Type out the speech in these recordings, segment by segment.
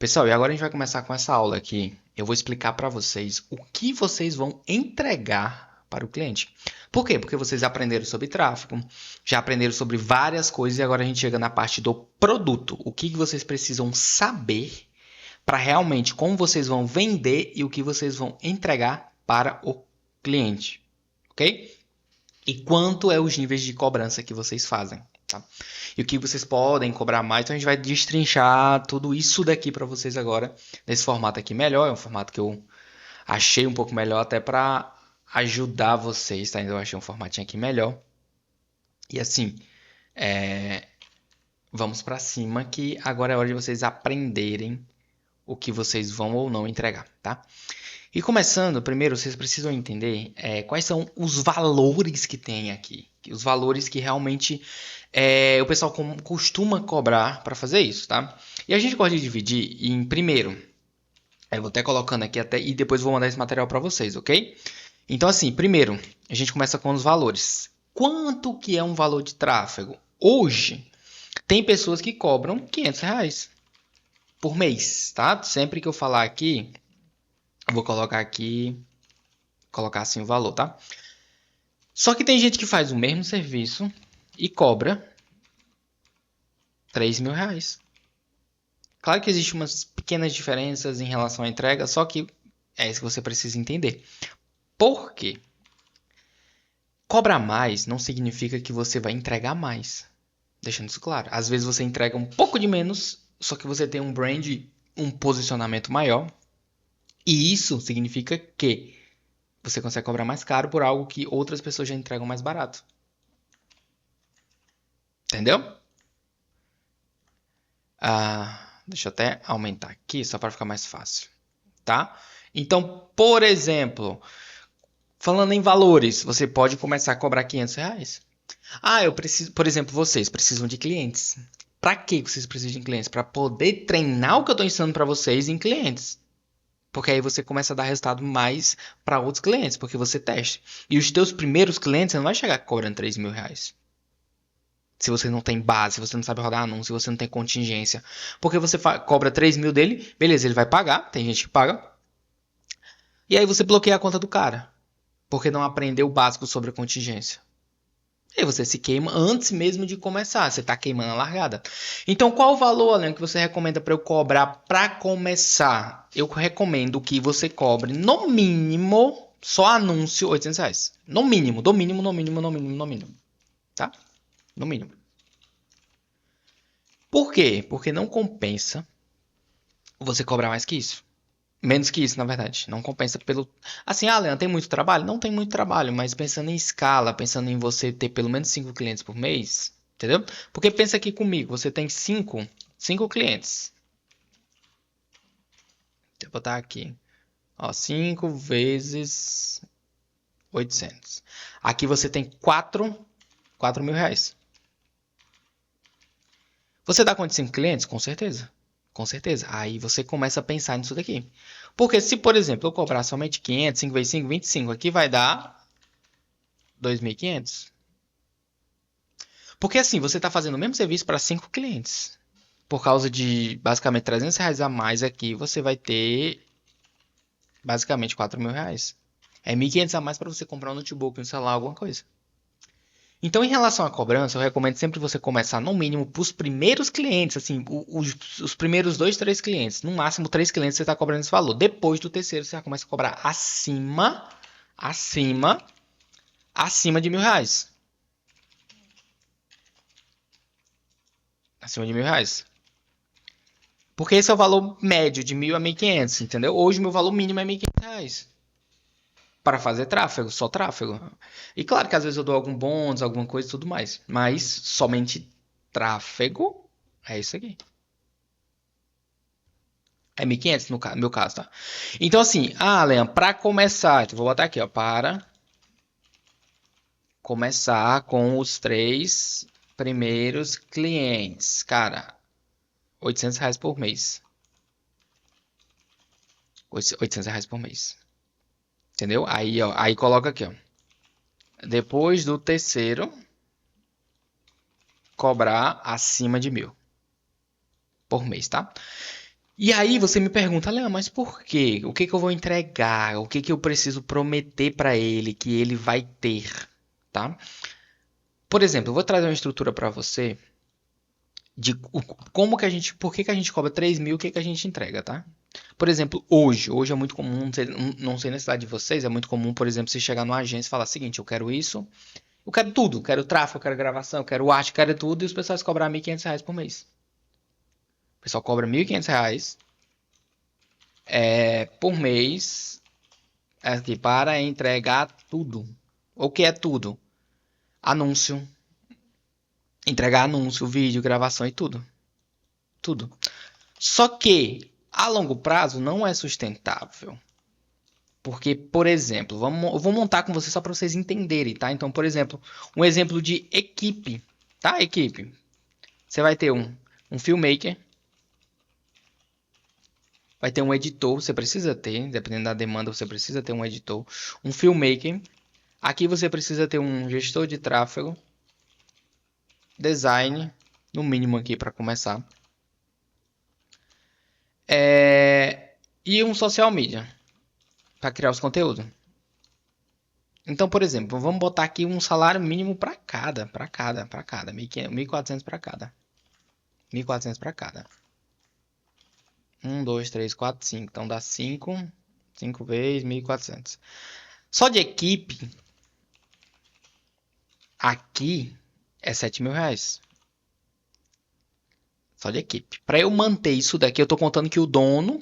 Pessoal, e agora a gente vai começar com essa aula aqui. Eu vou explicar para vocês o que vocês vão entregar para o cliente. Por quê? Porque vocês aprenderam sobre tráfego, já aprenderam sobre várias coisas e agora a gente chega na parte do produto. O que vocês precisam saber para realmente como vocês vão vender e o que vocês vão entregar para o cliente, ok? E quanto é os níveis de cobrança que vocês fazem, tá? E o que vocês podem cobrar mais, então a gente vai destrinchar tudo isso daqui para vocês agora, nesse formato aqui melhor, é um formato que eu achei um pouco melhor até para ajudar vocês, tá? Então eu achei um formatinho aqui melhor. E assim, vamos para cima que agora é hora de vocês aprenderem o que vocês vão ou não entregar, tá? E começando, primeiro vocês precisam entender quais são os valores que tem aqui. Os valores que realmente o pessoal costuma cobrar para fazer isso, tá? E a gente pode dividir em primeiro. Eu vou até colocando aqui até e depois vou mandar esse material para vocês, ok? Então assim, primeiro a gente começa com os valores. Quanto que é um valor de tráfego? Hoje tem pessoas que cobram R$ 500 por mês, tá? Sempre que eu falar aqui, eu vou colocar aqui, colocar assim o valor, tá? Só que tem gente que faz o mesmo serviço e cobra R$ 3.000. Claro que existem umas pequenas diferenças em relação à entrega, só que é isso que você precisa entender. Por quê? Cobrar mais não significa que você vai entregar mais. Deixando isso claro. Às vezes você entrega um pouco de menos, só que você tem um brand, um posicionamento maior. E isso significa que você consegue cobrar mais caro por algo que outras pessoas já entregam mais barato. Entendeu? Deixa eu até aumentar aqui só para ficar mais fácil, tá? Então, por exemplo, falando em valores, você pode começar a cobrar R$ 500. Eu preciso, por exemplo, vocês precisam de clientes. Para que vocês precisam de clientes? Para poder treinar o que eu estou ensinando para vocês em clientes. Porque aí você começa a dar resultado mais para outros clientes, porque você testa. E os teus primeiros clientes, você não vai chegar cobrando R$ 3.000. Se você não tem base, se você não sabe rodar anúncio, se você não tem contingência. Porque você cobra 3.000 dele, beleza, ele vai pagar, tem gente que paga. E aí você bloqueia a conta do cara. Porque não aprendeu o básico sobre a contingência. E aí você se queima antes mesmo de começar. Você está queimando a largada. Então, qual o valor, Alan, que você recomenda para eu cobrar para começar? Eu recomendo que você cobre, no mínimo, só anúncio R$ 800. No mínimo, do mínimo, no mínimo, no mínimo, no mínimo. Tá? No mínimo. Por quê? Porque não compensa você cobrar mais que isso. Menos que isso, na verdade. Não compensa pelo. Assim, Leandro, tem muito trabalho? Não tem muito trabalho, mas pensando em escala, pensando em você ter pelo menos 5 clientes por mês, entendeu? Porque pensa aqui comigo, você tem 5 clientes. Deixa eu botar aqui. Ó, 5 vezes 800. Aqui você tem 4 mil reais. Você dá conta de 5 clientes? Com certeza. Com certeza. Aí você começa a pensar nisso daqui. Porque se, por exemplo, eu cobrar somente 500, 5 vezes 5, 25, aqui vai dar 2.500. Porque assim, você está fazendo o mesmo serviço para 5 clientes. Por causa de basicamente R$ 300 a mais aqui, você vai ter basicamente R$ 4.000. É 1.500 a mais para você comprar um notebook, um celular, alguma coisa. Então, em relação à cobrança, eu recomendo sempre você começar no mínimo para os primeiros clientes, assim, os primeiros 2, 3 clientes. No máximo 3 clientes você está cobrando esse valor. Depois do terceiro, você já começa a cobrar acima de R$ 1.000. Acima de R$ 1.000. Porque esse é o valor médio de 1.000 a 1.500, entendeu? Hoje o meu valor mínimo é R$ 1.500. Para fazer tráfego, só tráfego. E claro que às vezes eu dou algum bônus, alguma coisa e tudo mais. Mas somente tráfego é isso aqui. É 1.500 no meu caso, tá? Então assim, Leandro, para começar, então vou botar aqui, ó, para começar com os 3 primeiros clientes. Cara, R$ 800 por mês. R$ 800 por mês. Entendeu? Aí, ó, aí coloca aqui, ó. Depois do terceiro, cobrar acima de 1.000 por mês, tá? E aí você me pergunta, Léo, mas por quê? O que que eu vou entregar? O que que eu preciso prometer para ele que ele vai ter, tá? Por exemplo, eu vou trazer uma estrutura para você de como que a gente, por que que a gente cobra 3 mil, o que que a gente entrega, tá? Por exemplo, hoje é muito comum, não sei na cidade de vocês, é muito comum, por exemplo, você chegar numa agência e falar o seguinte, eu quero isso, eu quero tudo, eu quero tráfego, eu quero gravação, eu quero arte, eu quero tudo, e os pessoas cobram R$ 1.500 por mês. O pessoal cobra R$ 1.500 por mês aqui para entregar tudo. O que é tudo? Anúncio, entregar anúncio, vídeo, gravação e tudo. Tudo. Só que a longo prazo não é sustentável. Porque, por exemplo, eu vou montar com vocês só para vocês entenderem, tá? Então, por exemplo, um exemplo de equipe, tá? Equipe. Você vai ter um filmmaker, vai ter um editor, você precisa ter, dependendo da demanda, você precisa ter um editor, um filmmaker. Aqui você precisa ter um gestor de tráfego, design, no mínimo aqui para começar, e um social media para criar os conteúdos. Então, por exemplo, vamos botar aqui um salário mínimo para cada, 1.400 para cada. 1.400 para cada. 1, 2, 3, 4, 5. Então dá 5. 5 vezes 1.400. Só de equipe, aqui é R$ 7.000. Só de equipe. Para eu manter isso daqui, eu estou contando que o dono,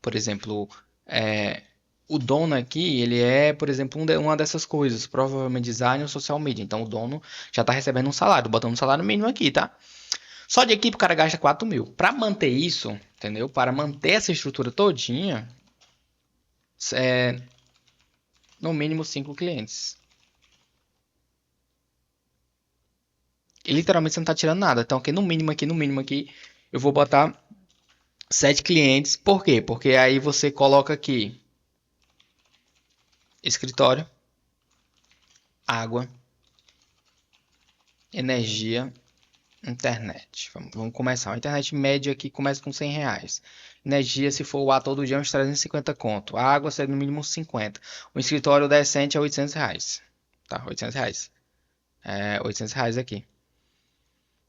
por exemplo, o dono aqui, ele é, por exemplo, uma dessas coisas, provavelmente design ou social media. Então o dono já está recebendo um salário, botando um salário mínimo aqui, tá? Só de equipe o cara gasta 4 mil. Para manter isso, entendeu? Para manter essa estrutura todinha, é no mínimo 5 clientes. E literalmente você não tá tirando nada. Então aqui no mínimo aqui, eu vou botar 7 clientes. Por quê? Porque aí você coloca aqui escritório, água, energia, internet. Vamos começar. A internet média aqui começa com R$ 100. Energia, se for o todo dia, é uns 350 conto. A água segue no mínimo 50. O escritório decente é R$ 800. Tá, R$ 800. R$ 800 aqui.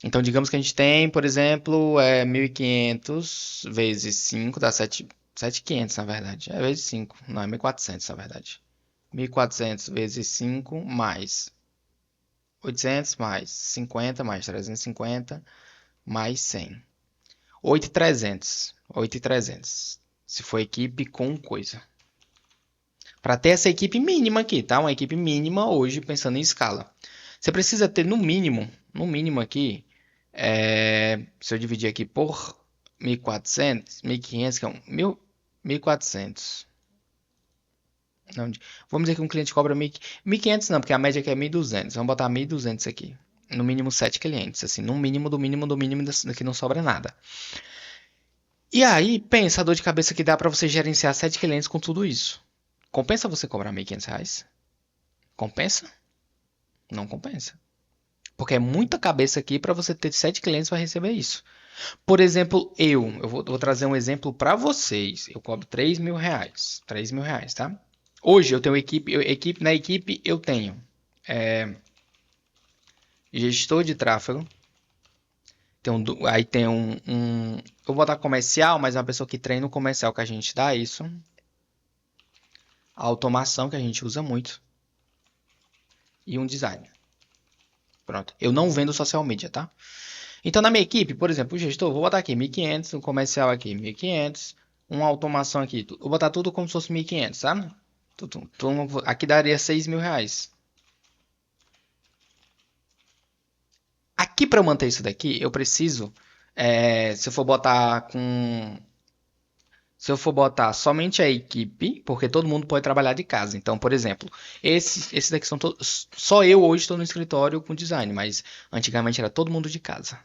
Então, digamos que a gente tem, por exemplo, 1.500 vezes 5 dá 7.500, na verdade. É vezes 5, não, é 1.400, na verdade. 1.400 vezes 5 mais 800 mais 50 mais 350 mais 100. 8.300. 8.300. Se for equipe com coisa. Para ter essa equipe mínima aqui, tá? Uma equipe mínima hoje, pensando em escala. Você precisa ter no mínimo aqui, se eu dividir aqui por 1.400, 1.500, que é 1.400. Não, vamos dizer que um cliente cobra 1.500 não, porque a média aqui é 1.200. Vamos botar 1.200 aqui. No mínimo 7 clientes, assim, no mínimo do mínimo do mínimo, que não sobra nada. E aí, pensa a dor de cabeça que dá para você gerenciar 7 clientes com tudo isso. Compensa você cobrar R$ 1.500? Compensa? Não compensa. Porque é muita cabeça aqui para você ter 7 clientes para receber isso. Por exemplo, eu vou trazer um exemplo para vocês. Eu cobro R$ 3.000. R$ 3.000, tá? Hoje eu tenho na equipe eu tenho gestor de tráfego. Aí tem eu vou botar comercial, mas é uma pessoa que treina o comercial que a gente dá isso. A automação que a gente usa muito. E um design. Pronto. Eu não vendo social media, tá? Então, na minha equipe, por exemplo, o gestor, vou botar aqui 1.500, um comercial aqui 1.500, uma automação aqui, vou botar tudo como se fosse 1.500, sabe? Aqui daria R$ 6.000. Aqui para eu manter isso daqui, eu preciso, se eu for botar se eu for botar somente a equipe, porque todo mundo pode trabalhar de casa. Então, por exemplo, esses daqui são todos. Só eu hoje estou no escritório com design, mas antigamente era todo mundo de casa.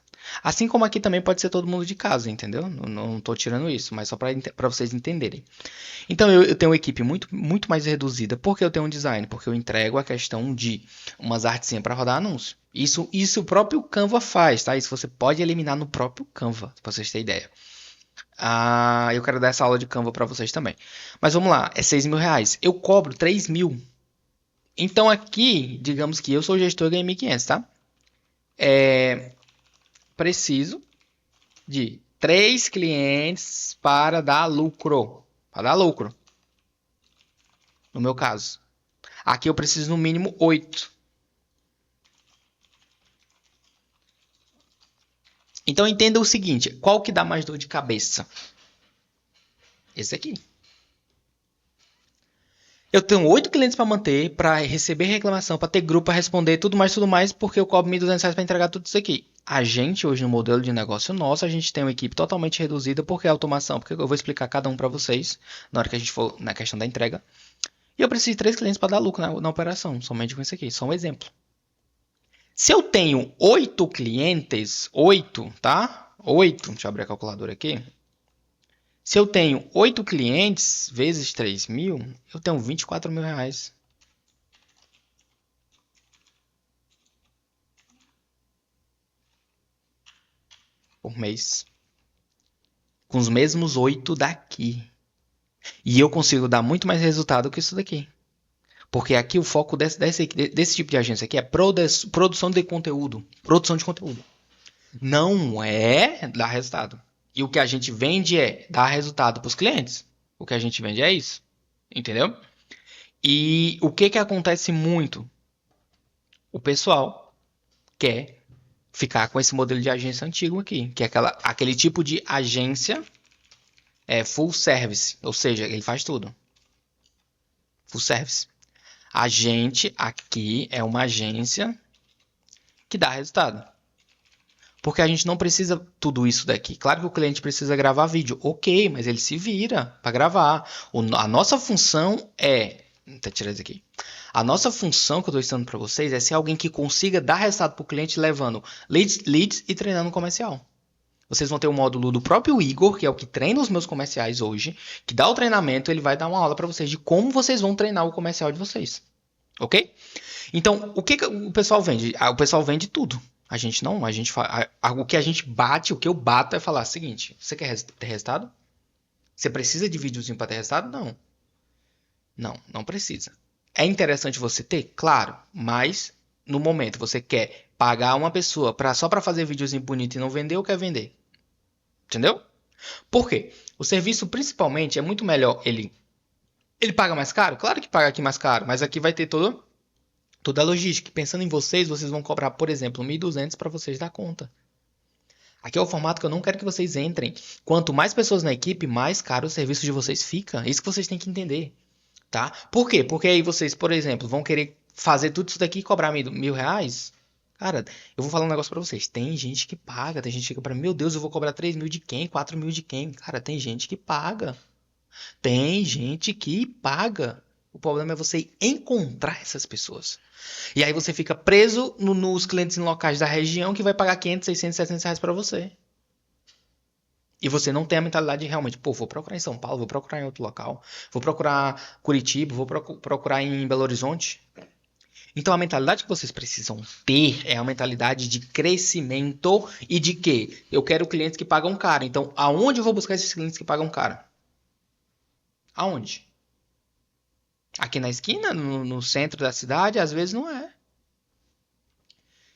Assim como aqui também pode ser todo mundo de casa, entendeu? Não estou tirando isso, mas só para vocês entenderem. Então eu tenho uma equipe muito mais reduzida porque eu tenho um design, porque eu entrego a questão de umas artezinhas para rodar anúncio. Isso o próprio Canva faz, tá? Isso você pode eliminar no próprio Canva, para vocês terem ideia. Eu quero dar essa aula de Canva para vocês também. Mas vamos lá, é 6 mil reais. Eu cobro 3 mil. Então aqui, digamos que eu sou gestor e ganhei 1.500, tá? Preciso de 3 clientes para dar lucro. Para dar lucro, no meu caso. Aqui eu preciso no mínimo 8. Então entenda o seguinte, qual que dá mais dor de cabeça? Esse aqui. Eu tenho 8 clientes para manter, para receber reclamação, para ter grupo para responder, tudo mais, porque eu cobro R$ 1.200 para entregar tudo isso aqui. A gente, hoje no modelo de negócio nosso, a gente tem uma equipe totalmente reduzida, porque é automação, porque eu vou explicar cada um para vocês, na hora que a gente for na questão da entrega. E eu preciso de 3 clientes para dar lucro na operação, somente com isso aqui, só um exemplo. Se eu tenho 8 clientes, 8, tá? 8, deixa eu abrir a calculadora aqui. Se eu tenho 8 clientes vezes 3 mil, eu tenho 24 mil reais. Por mês. Com os mesmos 8 daqui. E eu consigo dar muito mais resultado que isso daqui. Porque aqui o foco desse tipo de agência aqui é produção de conteúdo. Produção de conteúdo. Não é dar resultado. E o que a gente vende é dar resultado para os clientes. O que a gente vende é isso. Entendeu? E o que acontece muito? O pessoal quer ficar com esse modelo de agência antigo aqui, que é aquele tipo de agência full service, ou seja, ele faz tudo. Full service. A gente aqui é uma agência que dá resultado. Porque a gente não precisa tudo isso daqui. Claro que o cliente precisa gravar vídeo. Ok, mas ele se vira para gravar. A nossa função é... Tá tirando isso aqui. A nossa função que eu estou ensinando para vocês é ser alguém que consiga dar resultado para o cliente levando leads e treinando comercial. Vocês vão ter um módulo do próprio Igor, que é o que treina os meus comerciais hoje, que dá o treinamento, ele vai dar uma aula para vocês de como vocês vão treinar o comercial de vocês. Ok? Então, o que o pessoal vende? O pessoal vende tudo. A gente não, a gente o que a gente bate, o que eu bato é falar o seguinte: você quer ter resultado? Você precisa de videozinho para ter resultado? Não. Não precisa. É interessante você ter? Claro, mas no momento você quer pagar uma pessoa só para fazer videozinho bonito e não vender ou quer vender? Entendeu? Por quê? O serviço principalmente é muito melhor ele paga mais caro? Claro que paga aqui mais caro, mas aqui vai ter toda a logística. Pensando em vocês vão cobrar, por exemplo, 1.200 para vocês dar conta. Aqui é o formato que eu não quero que vocês entrem. Quanto mais pessoas na equipe, mais caro o serviço de vocês fica. Isso que vocês têm que entender. Tá? Por quê? Porque aí vocês, por exemplo, vão querer fazer tudo isso daqui e cobrar R$ 1.000. Cara, eu vou falar um negócio pra vocês. Tem gente que paga, tem gente que fica pra mim, meu Deus, eu vou cobrar 3 mil de quem? 4 mil de quem? Cara, tem gente que paga. Tem gente que paga. O problema é você encontrar essas pessoas. E aí você fica preso nos clientes em locais da região que vai pagar 500, 600, 700 reais pra você. E você não tem a mentalidade de realmente, pô, vou procurar em São Paulo, vou procurar em outro local, vou procurar Curitiba, vou procurar em Belo Horizonte. Então a mentalidade que vocês precisam ter é a mentalidade de crescimento e de que eu quero clientes que pagam caro. Então, aonde eu vou buscar esses clientes que pagam caro? Aonde? Aqui na esquina, no centro da cidade, às vezes não é.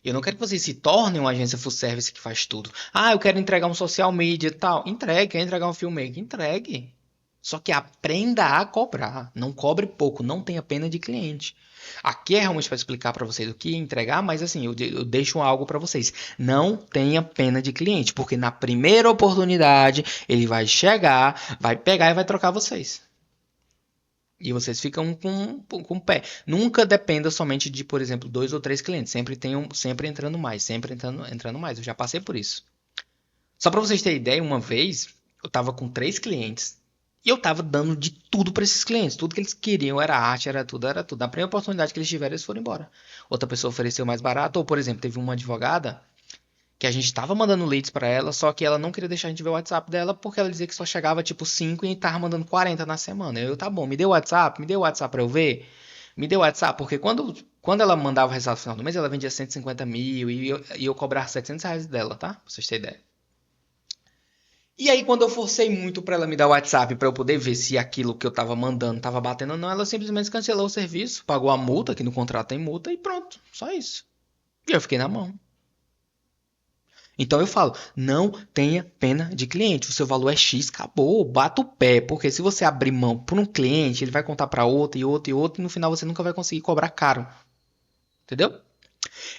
Eu não quero que vocês se tornem uma agência full service que faz tudo. Eu quero entregar um social media e tal. Entregue. Quer entregar um filmmaker? Entregue. Só que aprenda a cobrar. Não cobre pouco. Não tenha pena de cliente. Aqui é realmente para explicar para vocês o que entregar, mas assim, eu deixo algo para vocês. Não tenha pena de cliente, porque na primeira oportunidade ele vai chegar, vai pegar e vai trocar vocês. E vocês ficam com o pé. Nunca dependa somente de, por exemplo, 2 ou 3 clientes. Sempre entrando mais, sempre entrando mais. Eu já passei por isso. Só para vocês terem ideia, uma vez eu estava com 3 clientes e eu estava dando de tudo para esses clientes. Tudo que eles queriam era arte, era tudo, era tudo. Na primeira oportunidade que eles tiveram, eles foram embora. Outra pessoa ofereceu mais barato. Ou, por exemplo, teve uma advogada que a gente estava mandando leads para ela, só que ela não queria deixar a gente ver o WhatsApp dela, porque ela dizia que só chegava tipo 5 e tava mandando 40 na semana. Tá bom, me deu o WhatsApp para eu ver. Me deu o WhatsApp, porque quando ela mandava o resultado no final do mês, ela vendia 150 mil e eu cobrava R$ 700 dela, tá? Pra vocês terem ideia. E aí, quando eu forcei muito para ela me dar o WhatsApp para eu poder ver se aquilo que eu tava mandando tava batendo ou não, ela simplesmente cancelou o serviço, pagou a multa, que no contrato tem multa, e pronto, só isso. E eu fiquei na mão. Então eu falo, não tenha pena de cliente. O seu valor é X, acabou, bata o pé. Porque se você abrir mão por um cliente, ele vai contar para outro e outro e outro, e no final você nunca vai conseguir cobrar caro. Entendeu?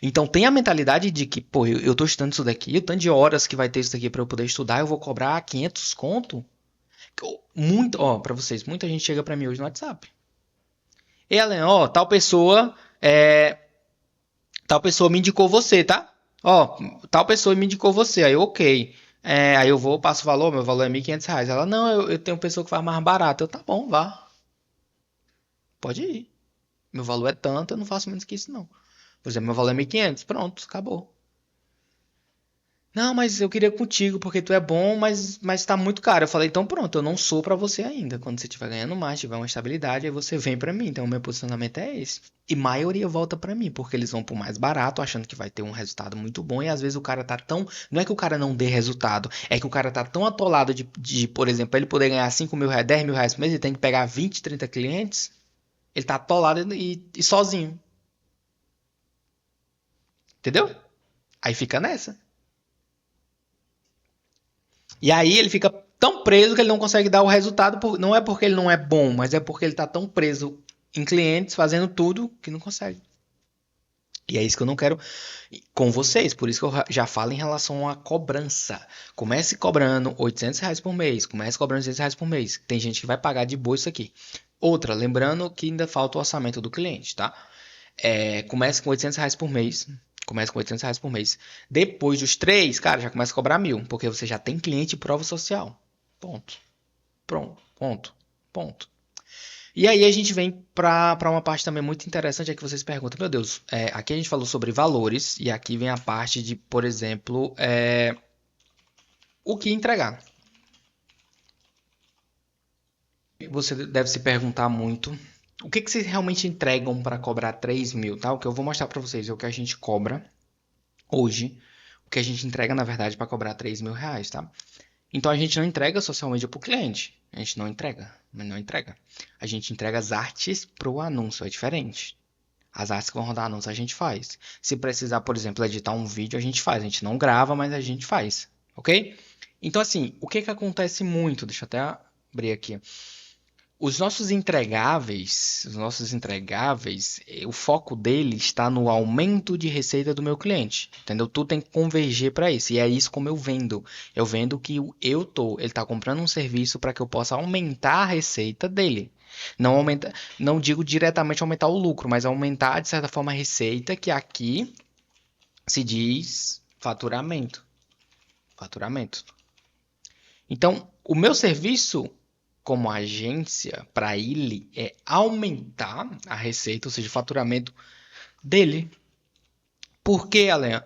Então tem a mentalidade de que, pô, eu tô estudando isso daqui, o tanto de horas que vai ter isso daqui para eu poder estudar, eu vou cobrar 500 conto. Muito, ó, para vocês, muita gente chega para mim hoje no WhatsApp. E Ellen, ó, tal pessoa me indicou você, tá? Ó, tal pessoa me indicou você. Aí, ok. Aí eu vou, passo o valor, meu valor é R$ 1.500. Ela, não, eu tenho pessoa que faz mais barato. Eu, tá bom, vá. Pode ir. Meu valor é tanto, eu não faço menos que isso, não. Por exemplo, meu valor é 1.500. Pronto, acabou. Não, mas eu queria contigo porque tu é bom, mas tá muito caro. Eu falei, então pronto, eu não sou pra você ainda. Quando você estiver ganhando mais, tiver uma estabilidade, aí você vem pra mim. Então o meu posicionamento é esse. E maioria volta pra mim, porque eles vão pro mais barato, achando que vai ter um resultado muito bom. E às vezes o cara tá tão. Não é que o cara não dê resultado, é que o cara tá tão atolado por exemplo, pra ele poder ganhar R$ 5.000, R$ 10.000 por mês, ele tem que pegar 20, 30 clientes. Ele tá atolado e sozinho. Entendeu? Aí fica nessa. E aí ele fica tão preso que ele não consegue dar o resultado. Não é porque ele não é bom, mas é porque ele está tão preso em clientes, fazendo tudo, que não consegue. E é isso que eu não quero com vocês. Por isso que eu já falo em relação à cobrança. Comece cobrando R$ 800 por mês. Comece cobrando R$ 600 por mês. Tem gente que vai pagar de boa isso aqui. Outra, lembrando que ainda falta o orçamento do cliente, tá? Comece com R$ 800 por mês. Comece com R$ 800 por mês. Depois dos três, cara, já começa a cobrar 1.000, porque você já tem cliente e prova social. Ponto. Pronto. Ponto. Ponto. E aí a gente vem para uma parte também muito interessante, é que vocês perguntam, meu Deus, aqui a gente falou sobre valores, e aqui vem a parte de, por exemplo, o que entregar. Você deve se perguntar muito, o que vocês realmente entregam para cobrar 3.000, tá? O que eu vou mostrar para vocês é o que a gente cobra hoje, o que a gente entrega, na verdade, para cobrar R$ 3.000, tá? Então a gente não entrega social media para o cliente. A gente não entrega, mas não entrega. A gente entrega as artes para o anúncio, é diferente. As artes que vão rodar anúncio a gente faz. Se precisar, por exemplo, editar um vídeo, a gente faz. A gente não grava, mas a gente faz, ok? Então assim, o que que acontece muito? Deixa eu até abrir aqui. Os nossos entregáveis, o foco dele está no aumento de receita do meu cliente, entendeu? Tu tem que converger para isso, e é isso como eu vendo. Eu vendo que ele está comprando um serviço para que eu possa aumentar a receita dele. Não aumenta, não digo diretamente aumentar o lucro, mas aumentar de certa forma a receita, que aqui se diz faturamento. Faturamento. Então, o meu serviço como agência para ele é aumentar a receita, ou seja, o faturamento dele. Por quê, Alan?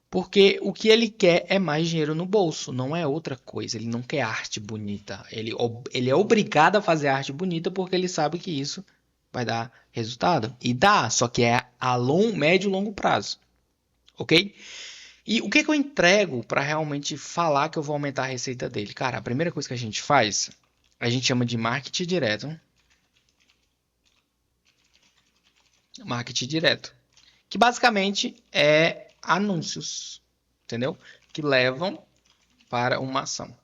Porque o que ele quer é mais dinheiro no bolso, não é outra coisa. Ele não quer arte bonita. Ele é obrigado a fazer arte bonita porque ele sabe que isso vai dar resultado. E dá, só que é a médio e longo prazo. Ok? E o que, que eu entrego para realmente falar que eu vou aumentar a receita dele? Cara, a primeira coisa que a gente faz, a gente chama de marketing direto. Marketing direto. Que basicamente é anúncios, entendeu? Que levam para uma ação.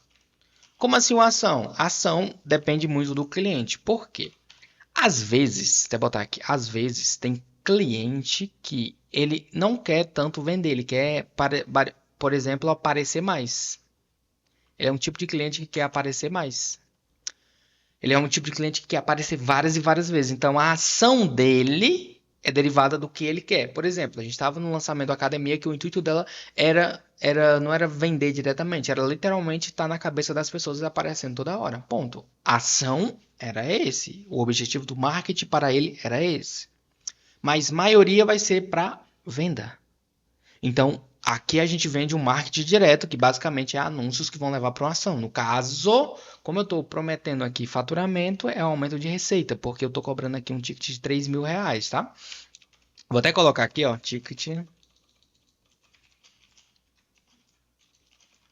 Como assim uma ação? A ação depende muito do cliente. Por quê? Às vezes, até botar aqui, às vezes tem cliente que ele não quer tanto vender, ele quer, por exemplo, aparecer mais. Ele é um tipo de cliente que quer aparecer mais. Ele é um tipo de cliente que quer aparecer várias e várias vezes. Então a ação dele é derivada do que ele quer. Por exemplo, a gente estava no lançamento da academia que o intuito dela não era vender diretamente, era literalmente estar na cabeça das pessoas e aparecendo toda hora. Ponto. A ação era esse. O objetivo do marketing para ele era esse. Mas maioria vai ser para venda. Então, aqui a gente vende um marketing direto, que basicamente é anúncios que vão levar para uma ação. No caso, como eu estou prometendo aqui faturamento, é um aumento de receita, porque eu estou cobrando aqui um ticket de R$ 3.000, tá? Vou até colocar aqui, ó, ticket R$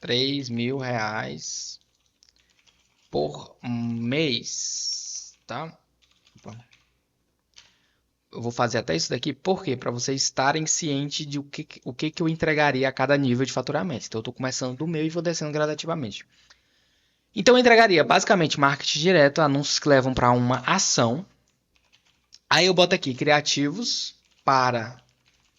3.000 por mês, tá? Opa. Eu vou fazer até isso daqui, por quê? Para vocês estarem cientes de o que eu entregaria a cada nível de faturamento. Então, eu estou começando do meu e vou descendo gradativamente. Então, eu entregaria basicamente marketing direto, anúncios que levam para uma ação. Aí eu boto aqui criativos para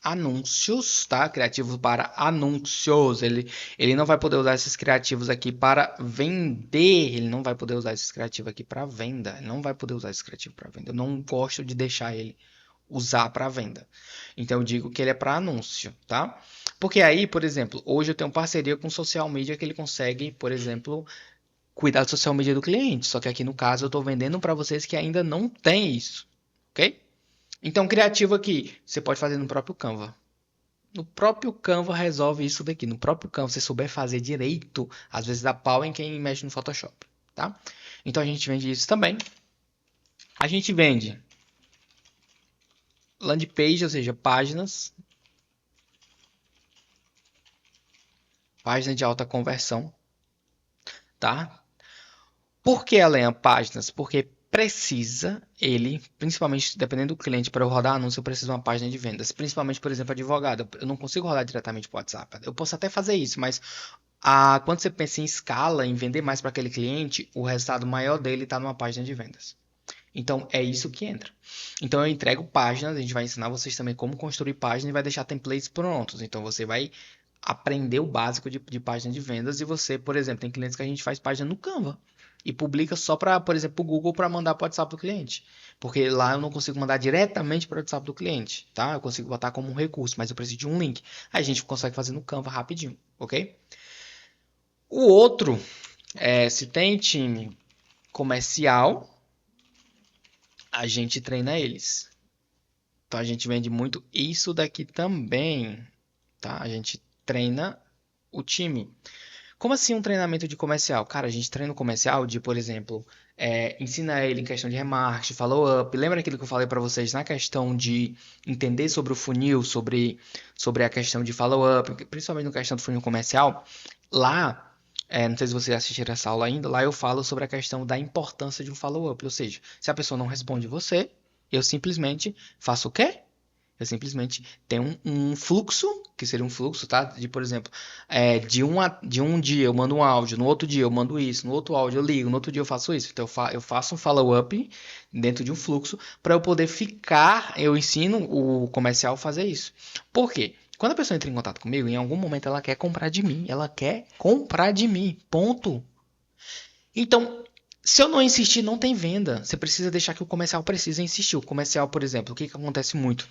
anúncios, tá? Criativos para anúncios. Ele não vai poder usar esses criativos aqui para vender. Ele não vai poder usar esses criativos aqui para venda. Ele não vai poder usar esse criativo para venda. Eu não gosto de deixar ele usar para venda. Então eu digo que ele é para anúncio, tá? Porque aí, por exemplo, hoje eu tenho parceria com social media que ele consegue, por exemplo, cuidar do social media do cliente. Só que aqui no caso eu estou vendendo para vocês que ainda não tem isso, ok? Então, criativo aqui, você pode fazer no próprio Canva. No próprio Canva resolve isso daqui. No próprio Canva, se você souber fazer direito, às vezes dá pau em quem mexe no Photoshop, tá? Então a gente vende isso também. A gente vende landing page, ou seja, páginas de alta conversão, tá? Por que, Alenha, páginas? Porque precisa ele, principalmente dependendo do cliente, para eu rodar anúncio, eu preciso de uma página de vendas. Principalmente, por exemplo, advogado. Eu não consigo rodar diretamente para o WhatsApp. Eu posso até fazer isso, mas quando você pensa em escala, em vender mais para aquele cliente, o resultado maior dele está numa página de vendas. Então, é isso que entra. Então, eu entrego páginas, a gente vai ensinar vocês também como construir páginas e vai deixar templates prontos. Então, você vai aprender o básico de página de vendas e você, por exemplo, tem clientes que a gente faz página no Canva e publica só para, por exemplo, o Google para mandar para o WhatsApp do cliente. Porque lá eu não consigo mandar diretamente para o WhatsApp do cliente, tá? Eu consigo botar como um recurso, mas eu preciso de um link. Aí a gente consegue fazer no Canva rapidinho, ok? O outro se tem time comercial, a gente treina eles. Então a gente vende muito isso daqui também, tá? A gente treina o time. Como assim um treinamento de comercial? Cara, a gente treina o comercial de, por exemplo, ensina ele em questão de remarketing, follow-up. Lembra aquilo que eu falei para vocês na questão de entender sobre o funil, sobre a questão de follow-up, principalmente na questão do funil comercial? Lá, não sei se vocês assistiram essa aula ainda, lá eu falo sobre a questão da importância de um follow-up. Ou seja, se a pessoa não responde você, eu simplesmente faço o quê? Eu simplesmente tenho um fluxo, que seria um fluxo, tá? De, por exemplo, de um dia eu mando um áudio, no outro dia eu mando isso, no outro áudio eu ligo, no outro dia eu faço isso. Então eu faço um follow-up dentro de um fluxo para eu poder ficar, eu ensino o comercial a fazer isso. Por quê? Quando a pessoa entra em contato comigo, em algum momento ela quer comprar de mim. Ela quer comprar de mim. Ponto. Então, se eu não insistir, não tem venda. Você precisa deixar que o comercial precisa insistir. O comercial, por exemplo, o que acontece muito?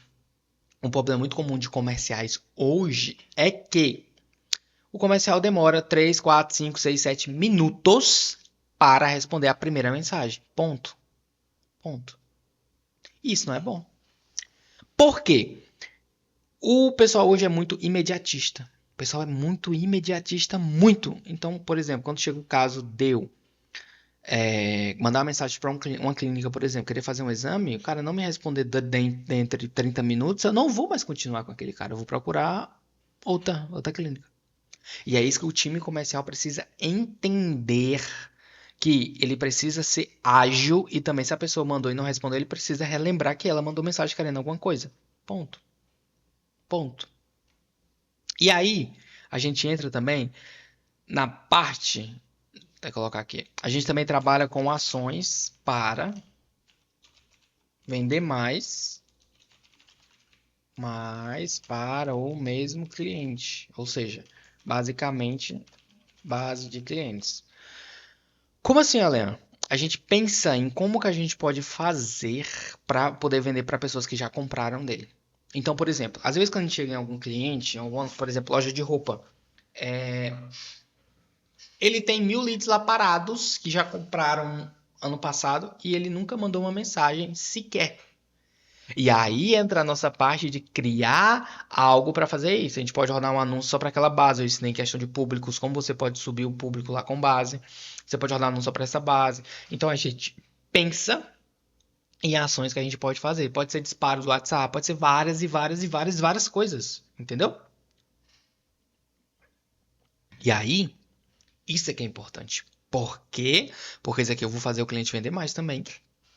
Um problema muito comum de comerciais hoje é que o comercial demora 3, 4, 5, 6, 7 minutos para responder a primeira mensagem. Ponto. Ponto. Isso não é bom. Por quê? O pessoal hoje é muito imediatista. O pessoal é muito imediatista, muito. Então, por exemplo, quando chega o caso de eu mandar uma mensagem para uma clínica, por exemplo, querer fazer um exame, o cara não me responder dentro de 30 minutos, eu não vou mais continuar com aquele cara. Eu vou procurar outra clínica. E é isso que o time comercial precisa entender. Que ele precisa ser ágil e também se a pessoa mandou e não respondeu, ele precisa relembrar que ela mandou mensagem querendo alguma coisa. Ponto. Ponto. E aí, a gente entra também na parte. Vou colocar aqui. A gente também trabalha com ações para vender mais para o mesmo cliente. Ou seja, basicamente, base de clientes. Como assim, Helena? A gente pensa em como que a gente pode fazer para poder vender para pessoas que já compraram dele. Então, por exemplo, às vezes quando a gente chega em algum cliente, por exemplo, loja de roupa, ele tem 1000 leads lá parados que já compraram ano passado e ele nunca mandou uma mensagem sequer. E aí entra a nossa parte de criar algo para fazer isso. A gente pode rodar um anúncio só para aquela base. Eu ensinei em questão de públicos, como você pode subir o público lá com base. Você pode rodar um anúncio só para essa base. Então a gente pensa em ações que a gente pode fazer. Pode ser disparos do WhatsApp, pode ser várias e várias e várias e várias coisas. Entendeu? E aí, isso é que é importante. Por quê? Porque isso aqui eu vou fazer o cliente vender mais também.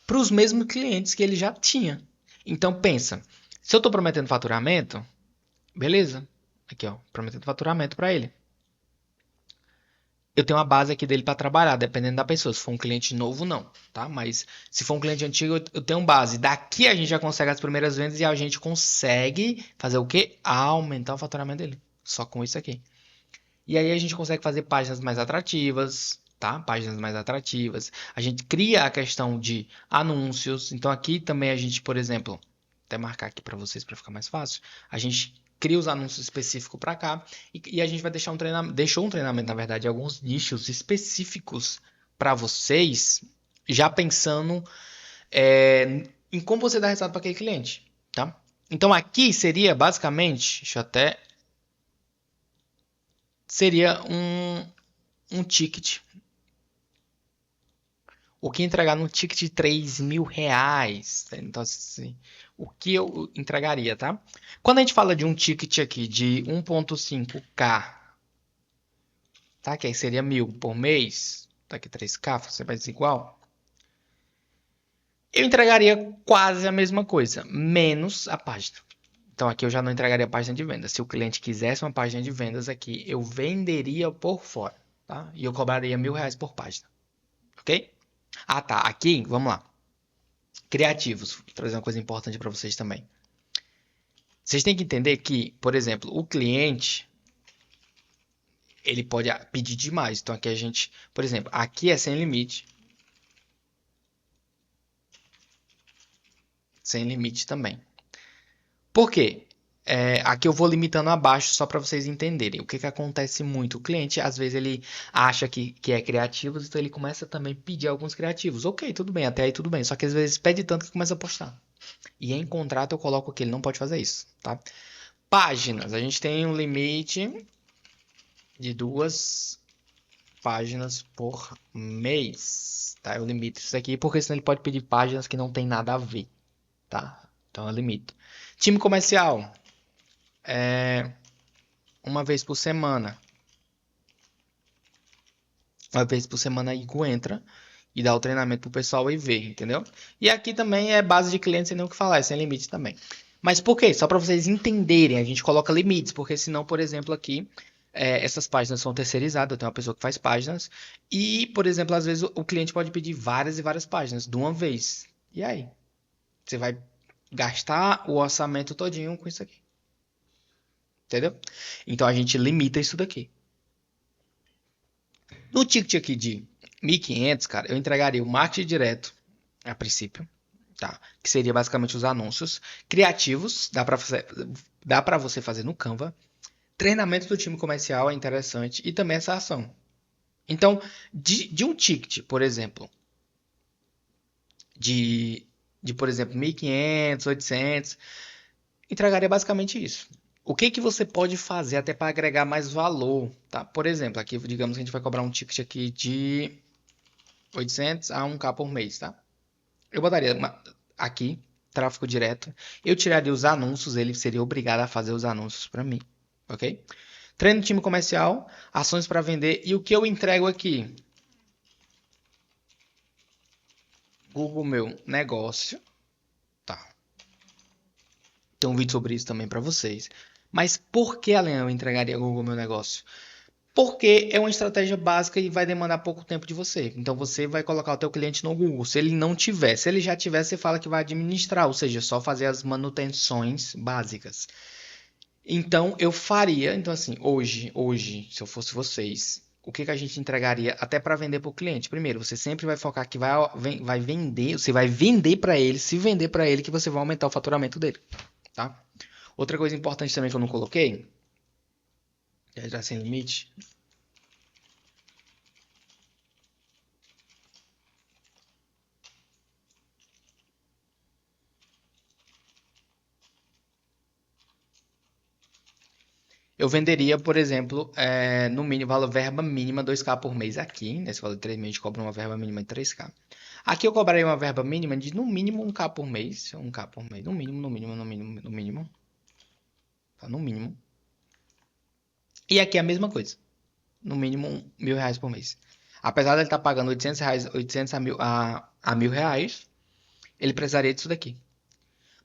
Para os mesmos clientes que ele já tinha. Então pensa, se eu estou prometendo faturamento, beleza. Aqui ó, prometendo faturamento para ele. Eu tenho uma base aqui dele para trabalhar, dependendo da pessoa. Se for um cliente novo, não, tá? Mas se for um cliente antigo, eu tenho base. Daqui a gente já consegue as primeiras vendas e a gente consegue fazer o quê? Aumentar o faturamento dele. Só com isso aqui. E aí a gente consegue fazer páginas mais atrativas, tá? Páginas mais atrativas. A gente cria a questão de anúncios. Então aqui também a gente, por exemplo, até marcar aqui para vocês para ficar mais fácil. A gente cria os anúncios específicos para cá e a gente vai deixar deixou um treinamento, na verdade, alguns nichos específicos para vocês, já pensando em como você dá resultado para aquele cliente, tá? Então aqui seria basicamente, deixa eu até seria um ticket. O que entregar num ticket de 3 mil reais? Então, assim, o que eu entregaria, tá? Quando a gente fala de um ticket aqui de 1.5K, tá? Que aí seria 1.000 por mês. Tá aqui 3K, você vai desigual. Eu entregaria quase a mesma coisa, menos a página. Então aqui eu já não entregaria a página de vendas. Se o cliente quisesse uma página de vendas aqui, eu venderia por fora, tá? E eu cobraria 1.000 reais por página, ok? Ah, tá. Aqui, vamos lá. Criativos. Vou trazer uma coisa importante para vocês também. Vocês têm que entender que, por exemplo, o cliente ele pode pedir demais. Então aqui a gente, por exemplo, aqui é sem limite. Sem limite também. Por quê? Aqui eu vou limitando abaixo só para vocês entenderem. O que, que acontece muito? O cliente, às vezes, ele acha que é criativo, então ele começa também a pedir alguns criativos. Ok, tudo bem, até aí tudo bem. Só que às vezes pede tanto que começa a postar. E em contrato eu coloco que ele não pode fazer isso, tá? Páginas. A gente tem um limite de 2 páginas por mês, tá? Eu limito isso aqui porque senão ele pode pedir páginas que não tem nada a ver, tá? Então eu limito. Time comercial. Uma vez por semana. Uma vez por semana aí entra e dá o treinamento pro pessoal e ver, entendeu? E aqui também é base de cliente sem nem o que falar, é sem limite também. Mas por quê? Só para vocês entenderem, a gente coloca limites, porque senão, por exemplo, aqui essas páginas são terceirizadas, eu tenho uma pessoa que faz páginas e, por exemplo, às vezes o cliente pode pedir várias e várias páginas de uma vez. E aí? Você vai gastar o orçamento todinho com isso aqui. Entendeu? Então a gente limita isso daqui. No ticket aqui de 1.500, cara, eu entregaria o marketing direto, a princípio, tá? Que seria basicamente os anúncios criativos, dá para você fazer no Canva. Treinamento do time comercial é interessante e também essa ação. Então, de um ticket, por exemplo, por exemplo, 1.500, 800, entregaria basicamente isso. O que que você pode fazer até para agregar mais valor, tá? Por exemplo, aqui, digamos que a gente vai cobrar um ticket aqui de 800 a 1K por mês, tá? Eu botaria aqui, tráfego direto. Eu tiraria os anúncios, ele seria obrigado a fazer os anúncios para mim, ok? Treino time comercial, ações para vender e o que eu entrego aqui? Google Meu Negócio, tá? Tem um vídeo sobre isso também para vocês. Mas por que, Alan, eu entregaria Google Meu Negócio? Porque é uma estratégia básica e vai demandar pouco tempo de você. Então você vai colocar o teu cliente no Google. Se ele não tiver, se ele já tiver, você fala que vai administrar, ou seja, só fazer as manutenções básicas. Então eu faria, então assim, hoje, se eu fosse vocês, o que que a gente entregaria até para vender para o cliente? Primeiro, você sempre vai focar que vai vender, você vai vender para ele, se vender para ele que você vai aumentar o faturamento dele, tá? Outra coisa importante também que eu não coloquei, já sem limite. Eu venderia, por exemplo, no mínimo, valor verba mínima 2K por mês aqui. Nesse valor de 3 meses, a gente cobra uma verba mínima de 3K. Aqui eu cobraria uma verba mínima de no mínimo 1K por mês. 1K por mês. No mínimo, no mínimo, no mínimo, no mínimo. Tá, no mínimo. E aqui é a mesma coisa. No mínimo 1.000 reais por mês. Apesar de ele estar pagando R$ 800, 800 a R$ 1.000, ele precisaria disso daqui.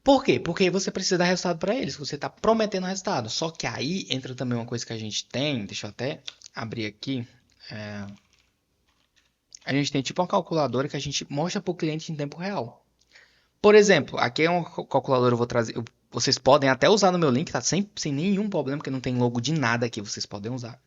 Por quê? Porque você precisa dar resultado para eles. Você está prometendo resultado. Só que aí entra também uma coisa que a gente tem. Deixa eu até abrir aqui. A gente tem tipo uma calculadora que a gente mostra para o cliente em tempo real. Por exemplo, aqui é uma calculadora, eu vou trazer. Vocês podem até usar no meu link, tá? Sem nenhum problema, porque não tem logo de nada aqui, vocês podem usar.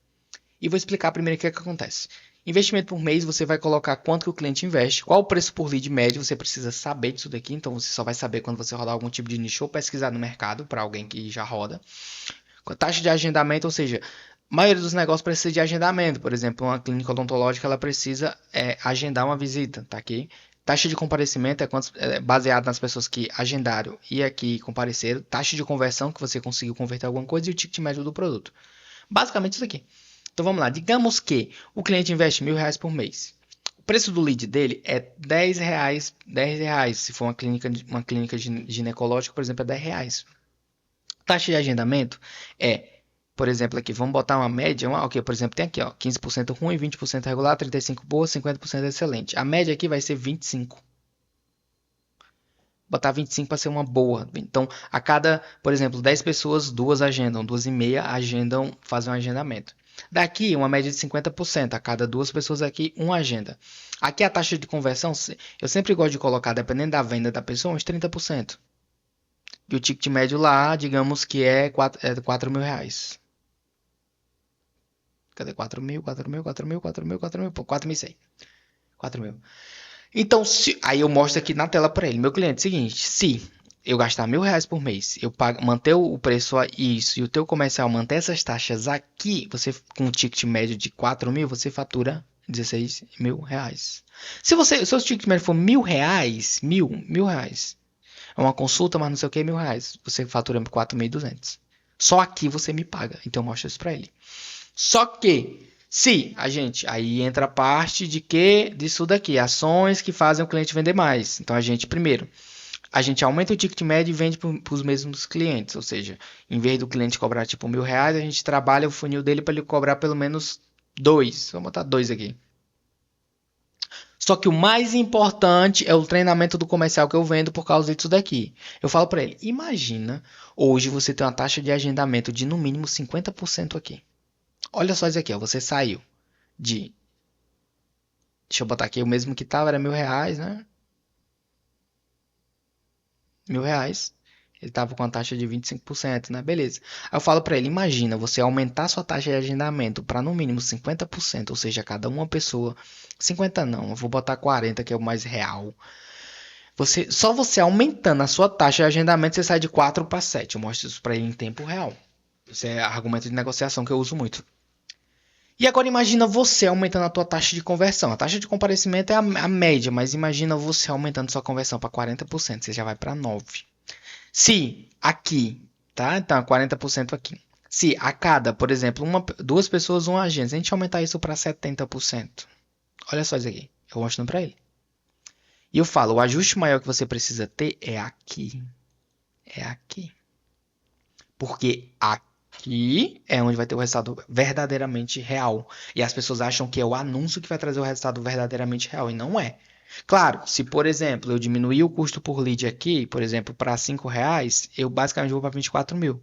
E vou explicar primeiro o que é que acontece. Investimento por mês, você vai colocar quanto que o cliente investe, qual o preço por lead médio, você precisa saber disso daqui, então você só vai saber quando você rodar algum tipo de nicho ou pesquisar no mercado para alguém que já roda. Com a taxa de agendamento, ou seja, a maioria dos negócios precisa de agendamento. Por exemplo, uma clínica odontológica ela precisa agendar uma visita, tá aqui. Taxa de comparecimento é baseado nas pessoas que agendaram e aqui compareceram. Taxa de conversão, que você conseguiu converter alguma coisa, e o ticket médio do produto. Basicamente isso aqui. Então vamos lá. Digamos que o cliente investe R$ 1.000 por mês. O preço do lead dele é R$ 10. R$ 10. Se for uma clínica ginecológica, por exemplo, é R$ 10. Taxa de agendamento por exemplo, aqui, vamos botar uma média, ok, por exemplo, tem aqui, ó, 15% ruim, 20% regular, 35% boa, 50% excelente. A média aqui vai ser 25%. Botar 25 para ser uma boa. Então, a cada, por exemplo, 10 pessoas, 2 agendam, 2,5 agendam, fazem um agendamento. Daqui, uma média de 50%, a cada 2 pessoas aqui, 1 agenda. Aqui a taxa de conversão, eu sempre gosto de colocar, dependendo da venda da pessoa, uns 30%. E o ticket médio lá, digamos que é R$ 4.000. Cadê 4.000, 4.000, 4.000, 4.000, 4.000, pô, 4.100. 4.000. Então, aí eu mostro aqui na tela para ele. Meu cliente, seguinte, se eu gastar R$ 1.000 por mês, eu manter o preço a isso e o teu comercial manter essas taxas aqui, você com um ticket médio de 4.000, você fatura R$ 16.000. Se o seu ticket médio for R$ 1.000, R$ 1.000, é uma consulta, mas não sei o que, R$ 1.000, você fatura 4.200. Só aqui você me paga. Então eu mostro isso para ele. Só que, se a gente, aí entra a parte de que disso daqui, ações que fazem o cliente vender mais. Então a gente, primeiro, a gente aumenta o ticket médio e vende para os mesmos clientes. Ou seja, em vez do cliente cobrar tipo R$ 1.000, a gente trabalha o funil dele para ele cobrar pelo menos 2. Vamos botar 2 aqui. Só que o mais importante é o treinamento do comercial que eu vendo por causa disso daqui. Eu falo para ele, imagina, hoje você tem uma taxa de agendamento de no mínimo 50% aqui. Olha só isso aqui, ó, você saiu de... Deixa eu botar aqui o mesmo que tava, era R$ 1.000, né? R$ 1.000. Ele tava com a taxa de 25%, né? Beleza. Aí eu falo para ele, imagina você aumentar sua taxa de agendamento para no mínimo 50%, ou seja, cada uma pessoa... 50 não, eu vou botar 40, que é o mais real. Só você aumentando a sua taxa de agendamento, você sai de 4 para 7. Eu mostro isso para ele em tempo real. Isso é argumento de negociação que eu uso muito. E agora imagina você aumentando a tua taxa de conversão. A taxa de comparecimento é a média, mas imagina você aumentando sua conversão para 40%, você já vai para 9%. Se aqui, tá? Então 40% aqui. Se a cada, por exemplo, duas pessoas, um agente, se a gente aumentar isso para 70%. Olha só isso aqui, eu mostrando para ele. E eu falo, o ajuste maior que você precisa ter é aqui. É aqui. Porque aqui é onde vai ter o resultado verdadeiramente real. E as pessoas acham que é o anúncio que vai trazer o resultado verdadeiramente real. E não é. Claro, se por exemplo eu diminuir o custo por lead aqui, por exemplo, para R$ 5, eu basicamente vou para 24.000.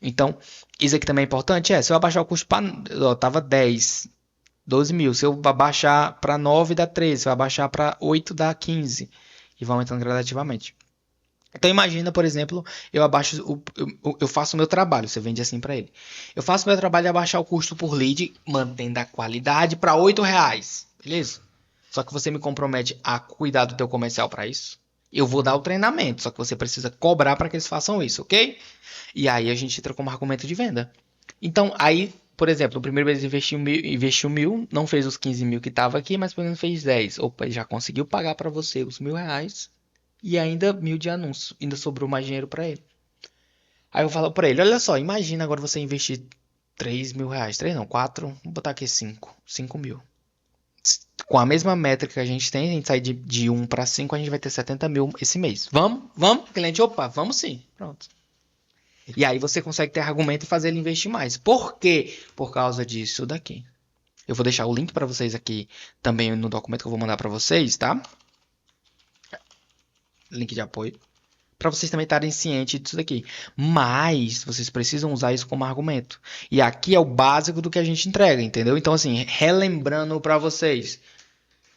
Então, isso aqui também é importante. Se eu abaixar o custo para... Estava 10, 12 mil. Se eu abaixar para 9, dá 13. Se eu abaixar para 8, dá 15. E vai aumentando gradativamente. Então imagina, por exemplo, eu faço o meu trabalho, você vende assim para ele. Eu faço o meu trabalho de abaixar o custo por lead, mantendo a qualidade para R$ 8, beleza? Só que você me compromete a cuidar do teu comercial para isso. Eu vou dar o treinamento, só que você precisa cobrar para que eles façam isso, ok? E aí a gente entra como argumento de venda. Então aí, por exemplo, no primeiro mês investiu 1.000, não fez os 15.000 que estava aqui, mas pelo menos fez 10. Opa, ele já conseguiu pagar para você os R$ 1.000. E ainda 1.000 de anúncio. Ainda sobrou mais dinheiro para ele. Aí eu falo para ele, olha só, imagina agora você investir R$ 3.000. 3 não, 4. Vou botar aqui 5. 5.000. Com a mesma métrica que a gente tem, a gente sai de 1 para 5, a gente vai ter 70.000 esse mês. Vamos? Vamos? Cliente, opa, vamos sim. Pronto. E aí você consegue ter argumento e fazer ele investir mais. Por quê? Por causa disso daqui. Eu vou deixar o link para vocês aqui também no documento que eu vou mandar para vocês, tá? Link de apoio. Para vocês também estarem cientes disso daqui. Mas vocês precisam usar isso como argumento. E aqui é o básico do que a gente entrega, entendeu? Então, assim, relembrando para vocês.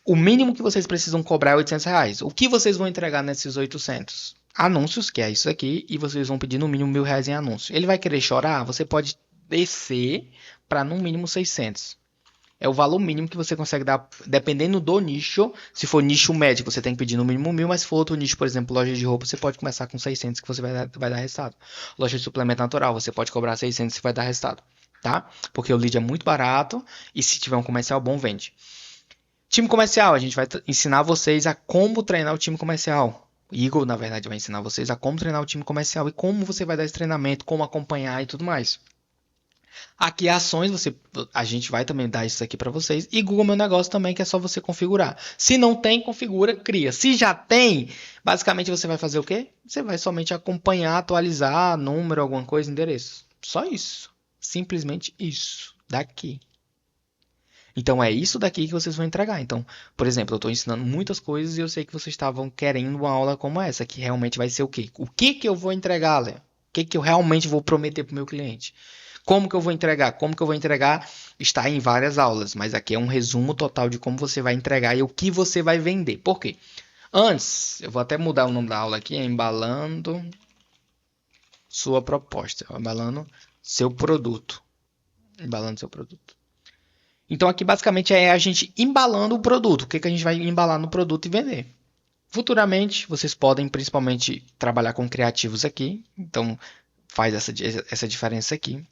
O mínimo que vocês precisam cobrar é R$ 800. O que vocês vão entregar nesses 800? Anúncios, que é isso aqui, e vocês vão pedir no mínimo R$ 1.000 em anúncio. Ele vai querer chorar? Você pode descer para no mínimo 600. É o valor mínimo que você consegue dar, dependendo do nicho. Se for nicho médico, você tem que pedir no mínimo 1.000, mas se for outro nicho, por exemplo, loja de roupa, você pode começar com 600 que você vai dar resultado. Loja de suplemento natural, você pode cobrar 600 que vai dar resultado, tá? Porque o lead é muito barato e se tiver um comercial bom, vende. Time comercial, a gente vai ensinar vocês a como treinar o time comercial. Igor, na verdade, vai ensinar vocês a como treinar o time comercial e como você vai dar esse treinamento, como acompanhar e tudo mais. Aqui ações, a gente vai também dar isso aqui para vocês. E Google Meu Negócio também, que é só você configurar. Se não tem, configura, cria. Se já tem, basicamente você vai fazer o quê? Você vai somente acompanhar, atualizar número, alguma coisa, endereço. Só isso. Simplesmente isso. Daqui. Então é isso daqui que vocês vão entregar. Então, por exemplo, eu estou ensinando muitas coisas e eu sei que vocês estavam querendo uma aula como essa, que realmente vai ser o quê? O que que eu vou entregar, Léo? O que que eu realmente vou prometer para o meu cliente? Como que eu vou entregar? Como que eu vou entregar? Está em várias aulas, mas aqui é um resumo total de como você vai entregar e o que você vai vender. Por quê? Antes, eu vou até mudar o nome da aula aqui, é embalando sua proposta, embalando seu produto. Embalando seu produto. Então aqui basicamente é a gente embalando o produto. O que que a gente vai embalar no produto e vender. Futuramente, vocês podem principalmente trabalhar com criativos aqui. Então faz essa diferença aqui.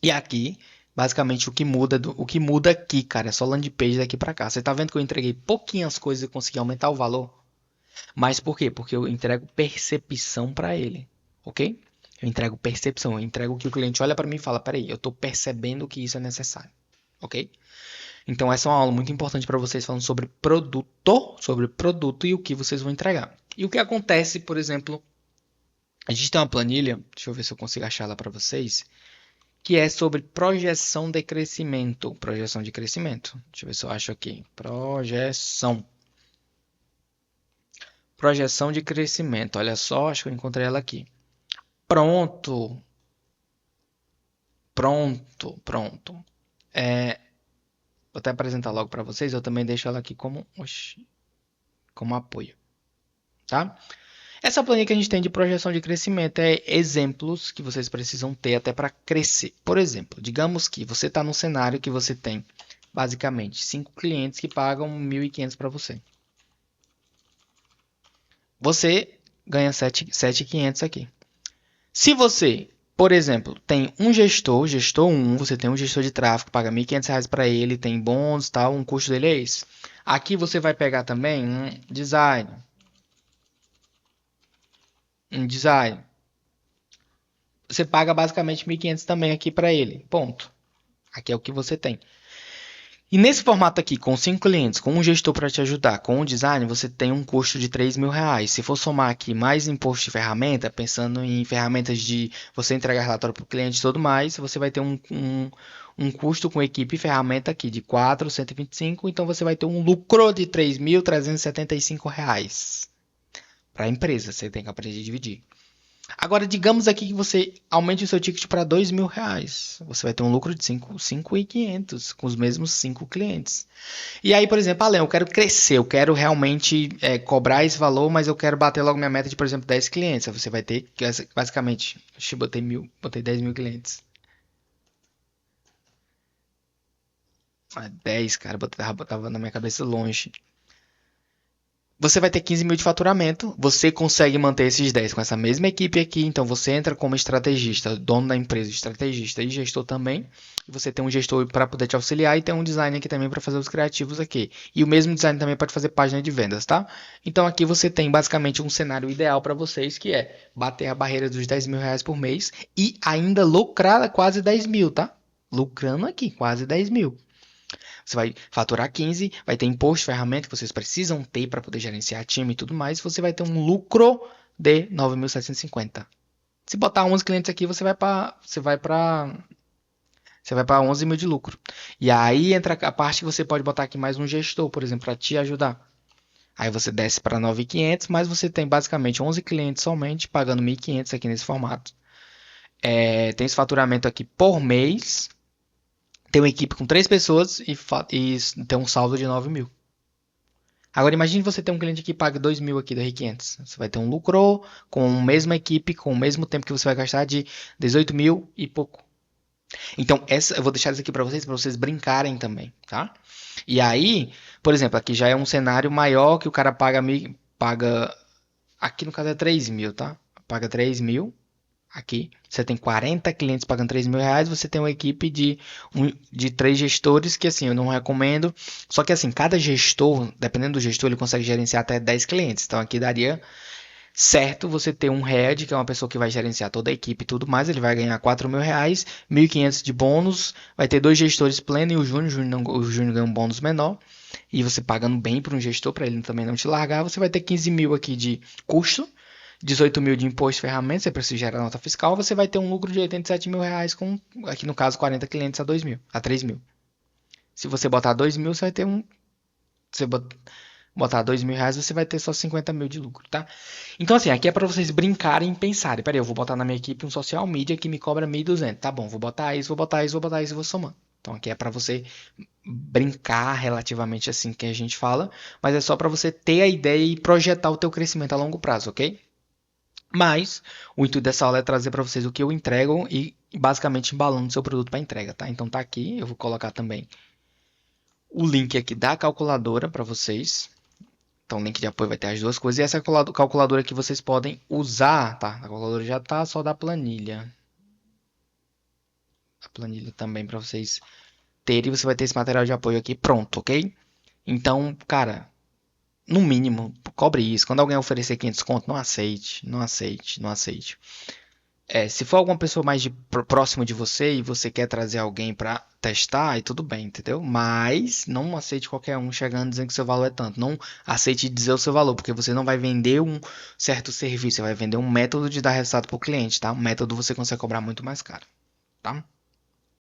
E aqui, basicamente, o que muda aqui, cara, é só landing page daqui para cá. Você tá vendo que eu entreguei pouquinhas coisas e consegui aumentar o valor? Mas por quê? Porque eu entrego percepção para ele, ok? Eu entrego percepção, eu entrego que o cliente olha para mim e fala, peraí, eu estou percebendo que isso é necessário, ok? Então essa é uma aula muito importante para vocês falando sobre produto e o que vocês vão entregar. E o que acontece, por exemplo, a gente tem uma planilha, deixa eu ver se eu consigo achar ela para vocês, que é sobre projeção de crescimento. Projeção de crescimento. Deixa eu ver se eu acho aqui. Projeção de crescimento. Olha só, acho que eu encontrei ela aqui. Pronto. Vou até apresentar logo para vocês. Eu também deixo ela aqui como apoio. Tá? Essa planilha que a gente tem de projeção de crescimento é exemplos que vocês precisam ter até para crescer. Por exemplo, digamos que você está num cenário que você tem basicamente 5 clientes que pagam 1.500 para você. Você ganha 7.500 aqui. Se você, por exemplo, tem um gestor 1, você tem um gestor de tráfego, paga R$ 1.500 para ele, tem bônus, tal, um custo dele é esse. Aqui você vai pegar também um design. Você paga basicamente 1.500 também aqui para ele. Ponto. Aqui é o que você tem. E nesse formato aqui, com 5 clientes, com um gestor para te ajudar, com o design, você tem um custo de R$ 3.000. Se for somar aqui mais imposto de ferramenta, pensando em ferramentas de você entregar relatório para o cliente e tudo mais, você vai ter um custo com equipe e ferramenta aqui de 4.125. Então você vai ter um lucro de R$ 3.375 para a empresa. Você tem que aprender a dividir. Agora, digamos aqui que você aumente o seu ticket para R$ 2.000. Você vai ter um lucro de 5.500 com os mesmos 5 clientes. E aí, por exemplo, Além, eu quero crescer, eu quero realmente cobrar esse valor, mas eu quero bater logo minha meta de, por exemplo, 10 clientes. Você vai ter, basicamente, eu botei 10 mil clientes. 10, cara, tava na minha cabeça longe. Você vai ter 15 mil de faturamento, você consegue manter esses 10 com essa mesma equipe aqui, então você entra como estrategista, dono da empresa, estrategista e gestor também, e você tem um gestor para poder te auxiliar e tem um designer aqui também para fazer os criativos aqui, e o mesmo designer também pode fazer página de vendas, tá? Então aqui você tem basicamente um cenário ideal para vocês, que é bater a barreira dos R$ 10.000 por mês e ainda lucrar quase 10 mil, tá? Lucrando aqui, quase 10 mil. Você vai faturar 15, vai ter imposto, ferramenta que vocês precisam ter para poder gerenciar time e tudo mais. Você vai ter um lucro de 9.750. Se botar 11 clientes aqui, você vai para Você vai para 11 mil de lucro. E aí entra a parte que você pode botar aqui mais um gestor, por exemplo, para te ajudar. Aí você desce para 9.500, mas você tem basicamente 11 clientes somente, pagando 1.500 aqui nesse formato. Tem esse faturamento aqui por mês. Tem uma equipe com 3 pessoas e tem um saldo de 9 mil. Agora imagine você ter um cliente que paga 2 mil aqui da R500. Você vai ter um lucro com a mesma equipe, com o mesmo tempo que você vai gastar de 18 mil e pouco. Então, eu vou deixar isso aqui para vocês brincarem também, tá? E aí, por exemplo, aqui já é um cenário maior que o cara paga aqui no caso é 3 mil, tá? Paga 3 mil. Aqui, você tem 40 clientes pagando 3 mil reais, você tem uma equipe de 3 gestores, que assim, eu não recomendo. Só que assim, cada gestor, dependendo do gestor, ele consegue gerenciar até 10 clientes. Então aqui daria certo você ter um head, que é uma pessoa que vai gerenciar toda a equipe e tudo mais. Ele vai ganhar 4 mil reais, 1.500 de bônus, vai ter 2 gestores pleno e o Júnior ganha um bônus menor. E você pagando bem para um gestor, para ele também não te largar, você vai ter 15 mil aqui de custo. 18 mil de imposto de ferramentas, você precisa gerar nota fiscal, você vai ter um lucro de 87 mil reais com, aqui no caso, 40 clientes a 2 mil, a 3 mil. Se você botar 2 mil, você vai ter se você botar 2 mil reais, você vai ter só 50 mil de lucro, tá? Então, assim, aqui é para vocês brincarem e pensarem. Peraí, eu vou botar na minha equipe um social media que me cobra 1.200. Tá bom, vou botar isso, vou botar isso, vou botar isso e vou somando. Então, aqui é para você brincar relativamente assim que a gente fala, mas é só para você ter a ideia e projetar o teu crescimento a longo prazo, ok? Mas o intuito dessa aula é trazer para vocês o que eu entrego e basicamente embalando seu produto para entrega, tá? Então tá aqui, eu vou colocar também o link aqui da calculadora para vocês. Então o link de apoio vai ter as duas coisas e essa calculadora que vocês podem usar, tá? A calculadora já tá, só da planilha. A planilha também para vocês terem, você vai ter esse material de apoio aqui pronto, ok? Então, cara, no mínimo, cobre isso. Quando alguém oferecer 500 conto, não aceite, não aceite, não aceite. Se for alguma pessoa mais próximo de você e você quer trazer alguém para testar, aí tudo bem, entendeu? Mas não aceite qualquer um chegando dizendo que seu valor é tanto. Não aceite dizer o seu valor, porque você não vai vender um certo serviço, você vai vender um método de dar resultado para o cliente, tá? Um método você consegue cobrar muito mais caro, tá?